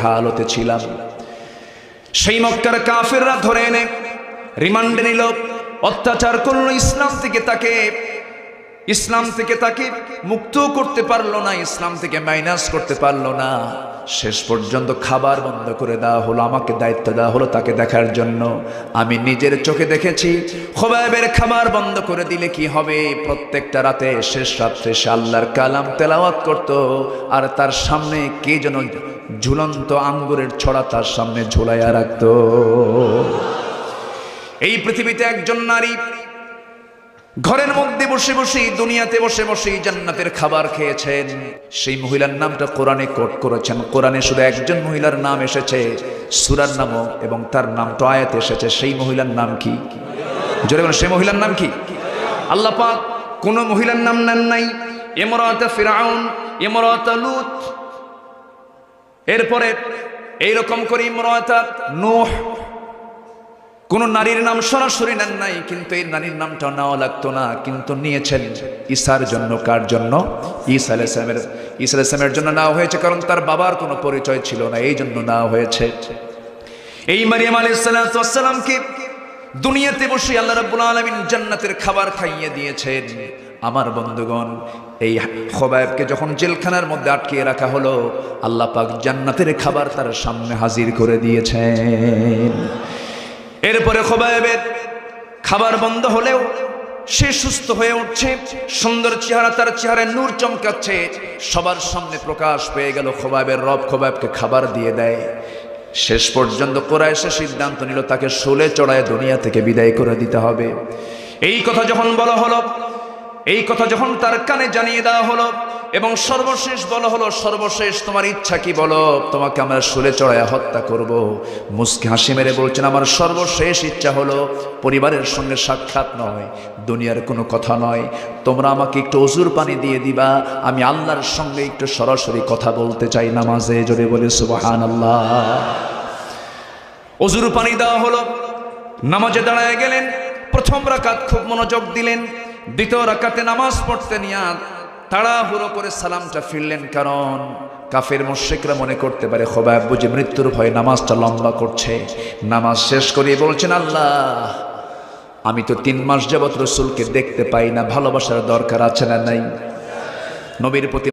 হালতে ছিলাম। সেই মক্কার কাফেররা ধরে এনে রিমান্ডে নিল, অত্যাচার করলো, ইসলাম থেকে তাকে মুক্ত করতে পারলো না, ইসলাম থেকে মাইনাস করতে পারলো না। শেষ পর্যন্ত খাবার বন্ধ করে দেওয়া হলো। আমাকে দায়িত্ব দেওয়া হলো তাকে দেখার জন্য। আমি নিজের চোখে দেখেছি খোবাইবের খাবার বন্ধ করে দিলে কি হবে। প্রত্যেকটা রাতে শেষ রাত্রে সে আল্লাহর কালাম তেলাওয়াত করত, আর তার সামনে কে যেন ঝুলন্ত আঙ্গুরের ছড়া তার সামনে ঝুলাইয়া রাখত। এই পৃথিবীতে একজন নারী ঘরের মধ্যে বসে বসে, দুনিয়াতে বসে বসে জান্নাতের খাবার খেয়েছেন। সেই মহিলার নামটা কোরআনে কোট করেছেন। কোরআনে শুধু একজন মহিলার নাম এসেছে, সূরার নামও এবং তার নামটা আয়াতে এসেছে। সেই মহিলার নাম কি? জোরে বলেন, সেই মহিলার নাম কি? আল্লাহ পাক কোন মহিলার নাম নেন নাই। ইমরাত ফিরআউন, ইমরাত লূত, এরপরে এইরকম করে ইমরাত নূহ, কোন নারীর নাম সরাসরি নেন নাই। কিন্তু এই নারীর নামটা নেওয়া লাগতো না, কিন্তু নিয়েছেন ঈসার জন্য। কার জন্য? ঈসা আলাইহিস সালামের জন্য নেওয়া হয়েছে, কারণ তার বাবার কোনো পরিচয় ছিল না, এই জন্য নেওয়া হয়েছে। এই মারিয়াম আলাইহিস সালামকে দুনিয়াতে বসে আল্লাহ রাব্বুল আলামিন জান্নাতের খাবার খাইয়ে দিয়েছেন। আমার বন্ধুগণ, এই খোবাইবকে যখন জেলখানার মধ্যে আটকিয়ে রাখা হলো, আল্লাহ পাক জান্নাতের খাবার তার সামনে হাজির করে দিয়েছেন। এরপরে খোবাইবের খাবার বন্ধ হলেও সে সুস্থ হয়ে উঠছে, সুন্দর চেহারা, তার চেহারায় নূর চমকাচ্ছে, সবার সামনে প্রকাশ পেয়ে গেল। খোবাইবের রব খোবাইবকে খাবার দিয়ে দেয়। শেষ পর্যন্ত কুরাইশ সিদ্ধান্ত নিল তাকে শুলে চড়ায় দুনিয়া থেকে বিদায় করে দিতে হবে। এই কথা যখন বলা হলো, এই কথা যখন তার কানে জানিয়ে দেওয়া হলো, এবং সর্বশেষ বলা হলো, সর্বশেষ তোমার ইচ্ছা কি বলো, তোমাকে আমরা শুলে চড়ায় হত্যা করব। মুস্কি হাসি মেরে বলছেন, আমার সর্বশেষ ইচ্ছা হলো পরিবারের সঙ্গে সাক্ষাৎ নয়, দুনিয়ার কোনো কথা নয়, তোমরা আমাকে একটু অজুর পানি দিয়ে দিবা, আমি আল্লাহর সঙ্গে একটু সরাসরি কথা বলতে চাই নামাজে। জোরে বলে সুবহানাল্লাহ। অজুর পানি দেওয়া হলো, নামাজে দাঁড়ায় গেলেন। প্রথম রাকাত খুব মনোযোগ দিলেন, দ্বিতীয় রাকাতে নামাজ পড়তে নিয়ে তাড়াহুড়ো করে সালামটা ফিরলেন, কারণ কাফের মুশরিকরা মনে করতে পারে খোবাইব বুঝি মৃত্যুর ভয়ে নামাজটা লম্বা করছে। নামাজ শেষ করে বলছেন, আল্লাহ, আমি তো 3 মাস যাবত রাসূলকে দেখতে পাই না, ভালোবাসার দরকার আছে না নাই? নবীর প্রতি